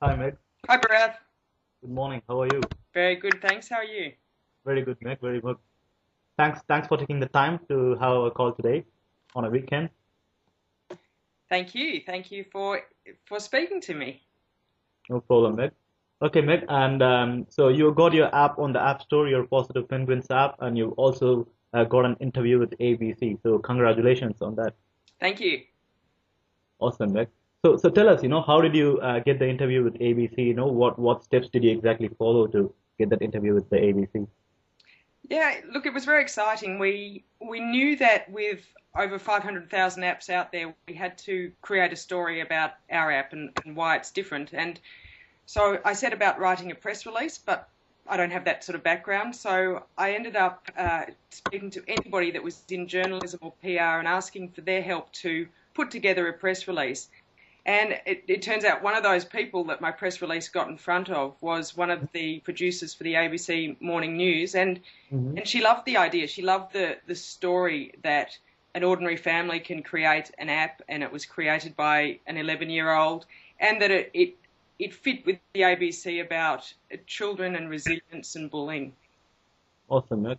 Hi, Meg. Hi, Brad. Good morning. How are you? Very good, thanks. How are you? Very good, Meg. Very good. Thanks for taking the time to have a call today on a weekend. Thank you. Thank you for speaking to me. No problem, Meg. Okay, Meg. And so you got your app on the App Store, your Positive Penguins app, and you also got an interview with ABC. So congratulations on that. Thank you. Awesome, Meg. So tell us, how did you get the interview with ABC? What steps did you exactly follow to get that interview with the ABC? Yeah, look, it was very exciting. We knew that with over 500,000 apps out there, we had to create a story about our app and why it's different. And so I set about writing a press release, but I don't have that sort of background. So I ended up speaking to anybody that was in journalism or PR and asking for their help to put together a press release. And it turns out one of those people that my press release got in front of was one of the producers for the ABC Morning News. Hmm. And she loved the idea. She loved the story that an ordinary family can create an app, and it was created by an 11-year-old, and that it fit with the ABC about children and resilience and bullying. Awesome, Meg.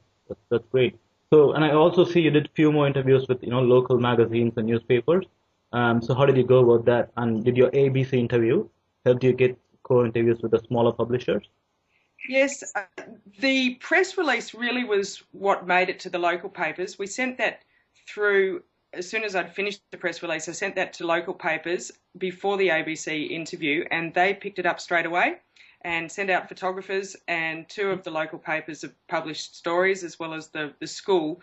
That's great. So, and I also see you did few more interviews with, local magazines and newspapers. So how did you go about that? And did your ABC interview help you get co-interviews with the smaller publishers? Yes, the press release really was what made it to the local papers. We sent that through, as soon as I'd finished the press release, I sent that to local papers before the ABC interview, and they picked it up straight away and sent out photographers, and two of the local papers have published stories as well as the school.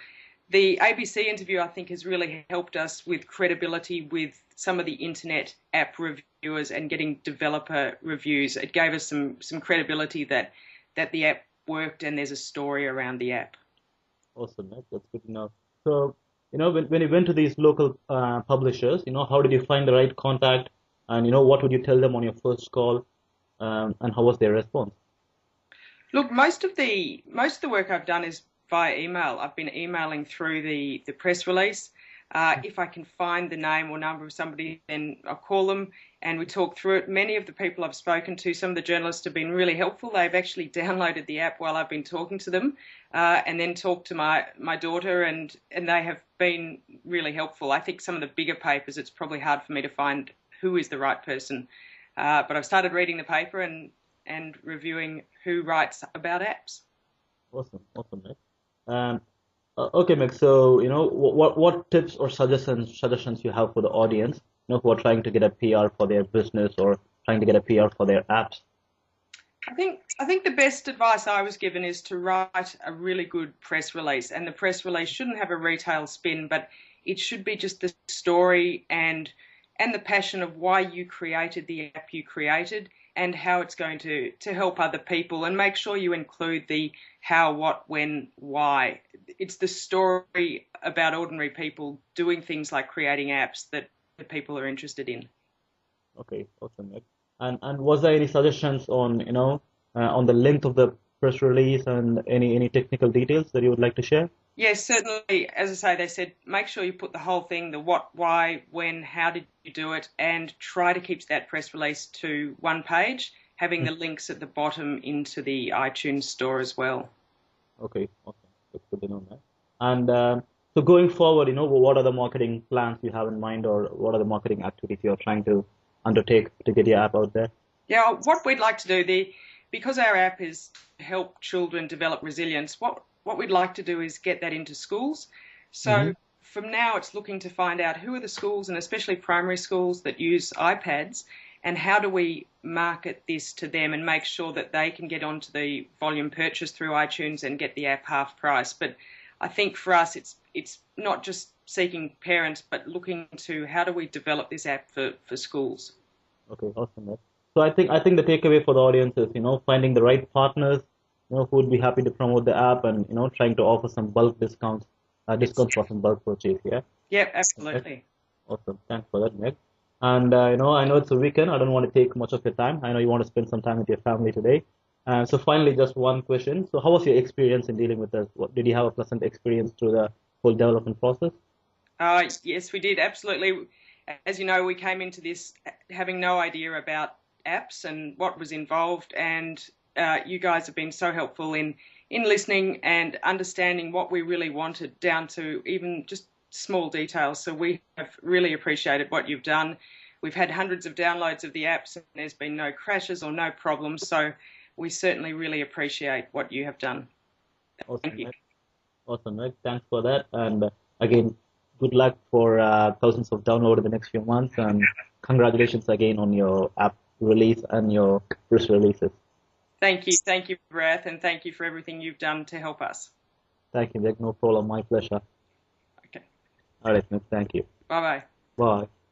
The ABC interview, I think, has really helped us with credibility with some of the internet app reviewers and getting developer reviews. It gave us some credibility that the app worked and there's a story around the app. Awesome, Meg. That's good to know. So, when you went to these local publishers, how did you find the right contact? And, what would you tell them on your first call? And how was their response? Look, most of the work I've done is via email. I've been emailing through the press release. If I can find the name or number of somebody, then I'll call them and we talk through it. Many of the people I've spoken to, some of the journalists have been really helpful. They've actually downloaded the app while I've been talking to them, and then talked to my daughter, and they have been really helpful. I think some of the bigger papers, it's probably hard for me to find who is the right person, but I've started reading the paper and reviewing who writes about apps. Awesome, Meg. Um, okay, Meg. So, what tips or suggestions you have for the audience, who are trying to get a PR for their business or trying to get a PR for their apps? I think the best advice I was given is to write a really good press release, and the press release shouldn't have a retail spin, but it should be just the story and the passion of why you created the app you created and how it's going to help other people, and make sure you include the how, what, when, why. It's the story about ordinary people doing things like creating apps that the people are interested in. Okay, awesome, Meg. And was there any suggestions on, on the length of the press release and any technical details that you would like to share? Yes, certainly. As I say, they said make sure you put the whole thing, the what, why, when, how did you do it, and try to keep that press release to one page, having the links at the bottom into the iTunes store as well. Okay, awesome. That's good to know, man. And so going forward, what are the marketing plans you have in mind, or what are the marketing activities you're trying to undertake to get your app out there? Yeah, what we'd like to do, because our app is to help children develop resilience, what we'd like to do is get that into schools. Hmm. So from now, it's looking to find out who are the schools, and especially primary schools, that use iPads, and how do we market this to them and make sure that they can get onto the volume purchase through iTunes and get the app half price. But I think for us, it's not just seeking parents, but looking to how do we develop this app for schools. Okay, awesome, man. So I think the takeaway for the audience is, finding the right partners, who would be happy to promote the app, and trying to offer some bulk discounts, Yes. discounts for some bulk purchase. Yeah. Yep, Okay. absolutely. Awesome. Thanks for that, Meg. And I know it's a weekend. I don't want to take much of your time. I know you want to spend some time with your family today. So finally, just one question. So how was your experience in dealing with this? Did you have a pleasant experience through the whole development process? Yes, we did, absolutely. As you know, we came into this having no idea about apps and what was involved, and you guys have been so helpful in listening and understanding what we really wanted down to even just small details. So we have really appreciated what you've done. We've had hundreds of downloads of the apps and there's been no crashes or no problems. So we certainly really appreciate what you have done. Awesome, Thank you. Meg. Awesome, Meg. Thanks for that. And again, good luck for thousands of downloads in the next few months. And congratulations again on your app release and your first releases. Thank you, Rath, and thank you for everything you've done to help us. Thank you, Meg. No problem. My pleasure. Okay. All right, Meg. Thank you. Bye-bye. Bye.